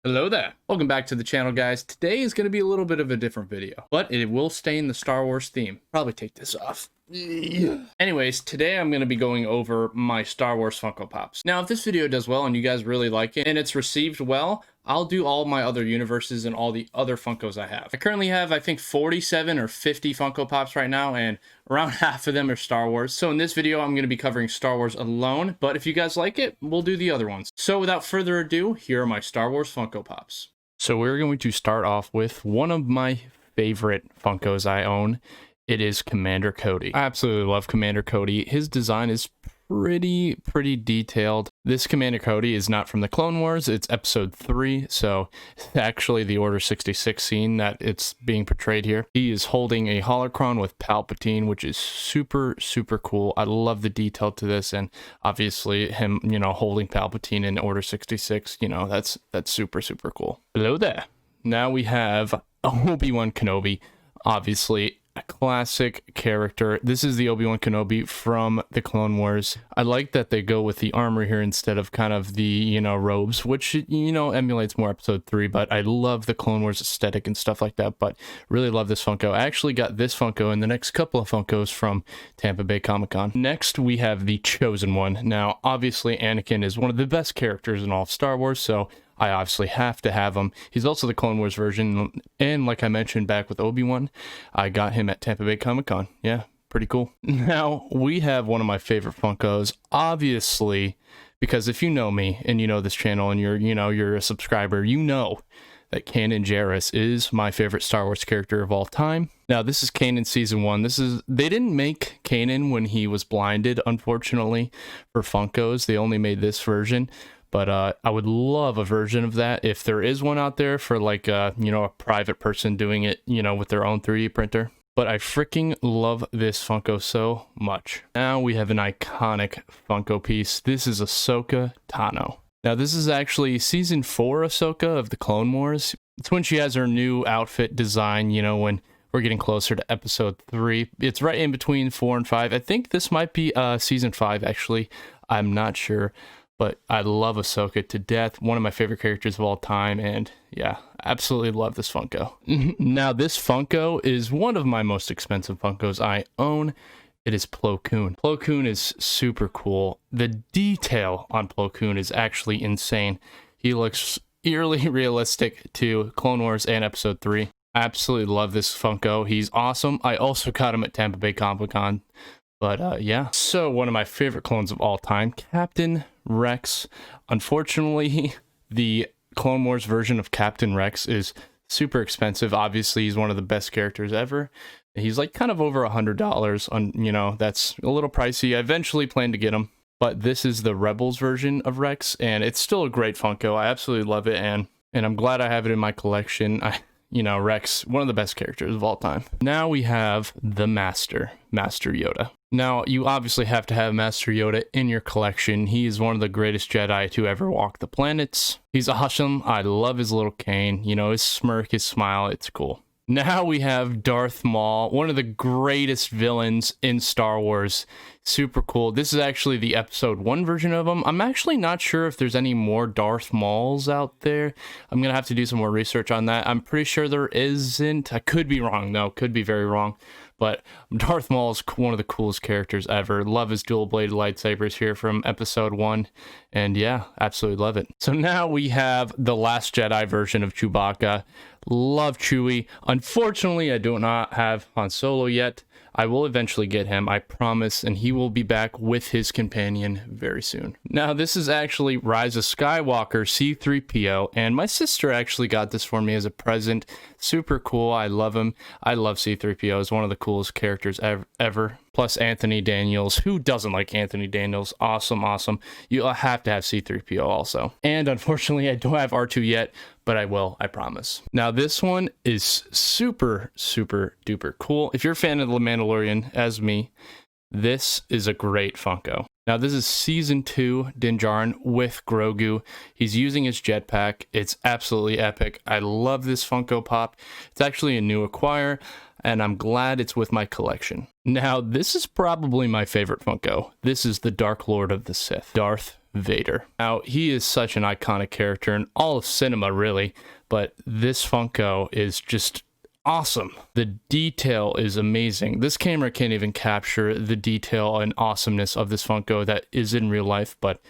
Hello there. Welcome back to the channel, guys. Today is going to be a little bit of a different video, but it will stay in the Star Wars theme. Probably take this off. Anyways, today I'm going to be going over my Star Wars Funko Pops. Now, if this video does well and you guys really like it and it's received well, I'll do all my other universes and all the other Funkos I have. I currently have, I think, 47 or 50 Funko Pops right now, and around half of them are Star Wars. So in this video, I'm going to be covering Star Wars alone, but if you guys like it, we'll do the other ones. So without further ado, here are my Star Wars Funko Pops. So we're going to start off with one of my favorite Funkos I own. It is Commander Cody. I absolutely love Commander Cody. His design is pretty detailed. This Commander Cody is not from the Clone Wars. It's episode 3, so actually the Order 66 scene that it's being portrayed here. He is holding a holocron with Palpatine, which is super cool. I love the detail to this, and obviously him, holding Palpatine in Order 66, that's super cool. Hello there. Now we have Obi-Wan Kenobi, obviously a classic character. This is the Obi-Wan Kenobi from the Clone Wars. I like that they go with the armor here instead of kind of the, robes, which, emulates more episode 3, but I love the Clone Wars aesthetic and stuff like that, but really love this Funko. I actually got this Funko and the next couple of Funkos from Tampa Bay Comic-Con. Next, we have the Chosen One. Now, obviously, Anakin is one of the best characters in all of Star Wars, so I obviously have to have him. He's also the Clone Wars version, and like I mentioned back with Obi-Wan, I got him at Tampa Bay Comic-Con. Yeah, pretty cool. Now, we have one of my favorite Funkos, obviously, because if you know me, and you know this channel, and you're a subscriber, you know that Kanan Jarrus is my favorite Star Wars character of all time. Now, this is Kanan Season 1. They didn't make Kanan when he was blinded, unfortunately, for Funkos. They only made this version. But I would love a version of that if there is one out there for like, a private person doing it, with their own 3D printer. But I freaking love this Funko so much. Now we have an iconic Funko piece. This is Ahsoka Tano. Now this is actually Season 4 Ahsoka of the Clone Wars. It's when she has her new outfit design, when we're getting closer to episode 3. It's right in between 4 and 5. I think this might be Season 5, actually. I'm not sure. But I love Ahsoka to death. One of my favorite characters of all time. And yeah, absolutely love this Funko. Now, this Funko is one of my most expensive Funkos I own. It is Plo Koon. Plo Koon is super cool. The detail on Plo Koon is actually insane. He looks eerily realistic to Clone Wars and Episode 3. I absolutely love this Funko. He's awesome. I also got him at Tampa Bay Comic-Con. But yeah, so one of my favorite clones of all time, Captain Rex. Unfortunately, the Clone Wars version of Captain Rex is super expensive. Obviously, he's one of the best characters ever. He's like kind of over $100 on, that's a little pricey. I eventually plan to get him, but this is the Rebels version of Rex, and it's still a great Funko. I absolutely love it, and I'm glad I have it in my collection. Rex, one of the best characters of all time. Now we have the Master Yoda. Now, you obviously have to have Master Yoda in your collection. He is one of the greatest Jedi to ever walk the planets. He's awesome. I love his little cane. His smirk, his smile. It's cool. Now we have Darth Maul, one of the greatest villains in Star Wars. Super cool. This is actually the episode 1 version of him. I'm actually not sure if there's any more Darth Mauls out there. I'm going to have to do some more research on that. I'm pretty sure there isn't. I could be wrong, though. Could be very wrong. But Darth Maul is one of the coolest characters ever. Love his dual-bladed lightsabers here from episode 1. And yeah, absolutely love it. So now we have the Last Jedi version of Chewbacca. Love Chewie. Unfortunately, I do not have Han Solo yet. I will eventually get him, I promise, and he will be back with his companion very soon. Now, this is actually Riza Skywalker C-3PO, and my sister actually got this for me as a present. Super cool. I love him. I love C-3PO. He's one of the coolest characters ever. Plus Anthony Daniels. Who doesn't like Anthony Daniels? Awesome. You'll have to have C-3PO also. And unfortunately, I don't have R2 yet, but I will, I promise. Now, this one is super duper cool. If you're a fan of The Mandalorian, as me, this is a great Funko. Now, this is Season 2 Din Djarin with Grogu. He's using his jetpack. It's absolutely epic. I love this Funko Pop. It's actually a new acquire, and I'm glad it's with my collection. Now, this is probably my favorite Funko. This is the Dark Lord of the Sith, Darth Vader. Now, he is such an iconic character in all of cinema, really, but this Funko is just awesome. The detail is amazing. This camera can't even capture the detail and awesomeness of this Funko that is in real life, but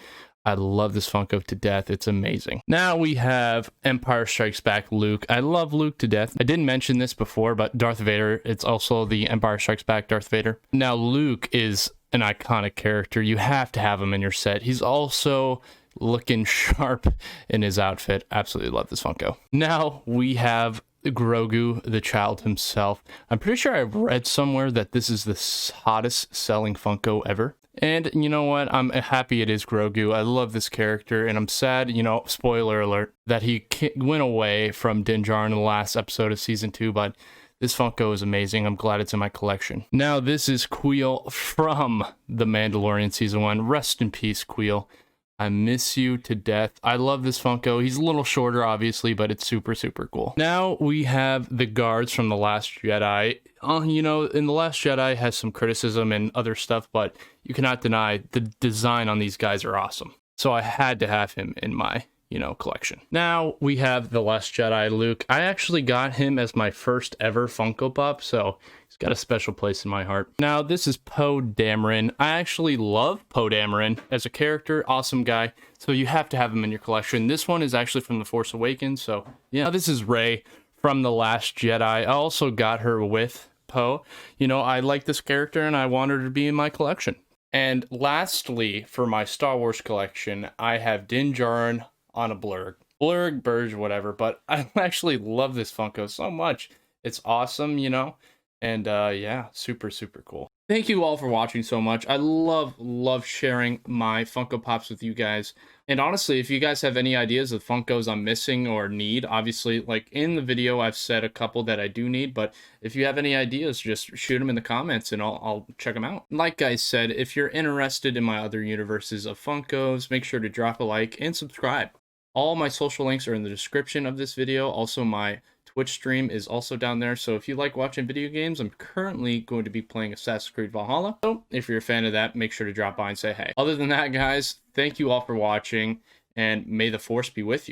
I love this Funko to death. It's amazing. Now we have Empire Strikes Back Luke. I love Luke to death. I didn't mention this before, but Darth Vader, it's also the Empire Strikes Back Darth Vader. Now Luke is an iconic character. You have to have him in your set. He's also looking sharp in his outfit. Absolutely love this Funko. Now we have Grogu the Child himself. I'm pretty sure I've read somewhere that this is the hottest selling Funko ever. And you know what? I'm happy it is Grogu. I love this character, and I'm sad, you know, spoiler alert, that he went away from Din Djarin in the last episode of Season 2, but this Funko is amazing. I'm glad it's in my collection. Now, this is Queel from The Mandalorian Season 1. Rest in peace, Queel. I miss you to death. I love this Funko. He's a little shorter, obviously, but it's super, super cool. Now we have the guards from The Last Jedi. You know, in The Last Jedi has some criticism and other stuff, but you cannot deny the design on these guys are awesome. So I had to have him in my, you know, collection. Now we have The Last Jedi Luke. I actually got him as my first ever Funko Pop, so he's got a special place in my heart. Now this is Poe Dameron. I actually love Poe Dameron as a character, awesome guy. So you have to have him in your collection. This one is actually from The Force Awakens, so yeah. Now this is Rey from The Last Jedi. I also got her with Poe. You know, I like this character and I want her to be in my collection. And lastly, for my Star Wars collection, I have Din Djarin on a Blurg, Burge, whatever, but I actually love this Funko so much. It's awesome, you know, and yeah, super, super cool. Thank you all for watching so much. I love sharing my Funko Pops with you guys. And honestly, if you guys have any ideas of Funkos I'm missing or need, obviously, like in the video, I've said a couple that I do need, but if you have any ideas, just shoot them in the comments and I'll check them out. Like I said, if you're interested in my other universes of Funkos, make sure to drop a like and subscribe. All my social links are in the description of this video. Also, my Twitch stream is also down there, so if you like watching video games, I'm currently going to be playing Assassin's Creed Valhalla. So if you're a fan of that, make sure to drop by and say hey. Other than that, guys, thank you all for watching, and may the Force be with you.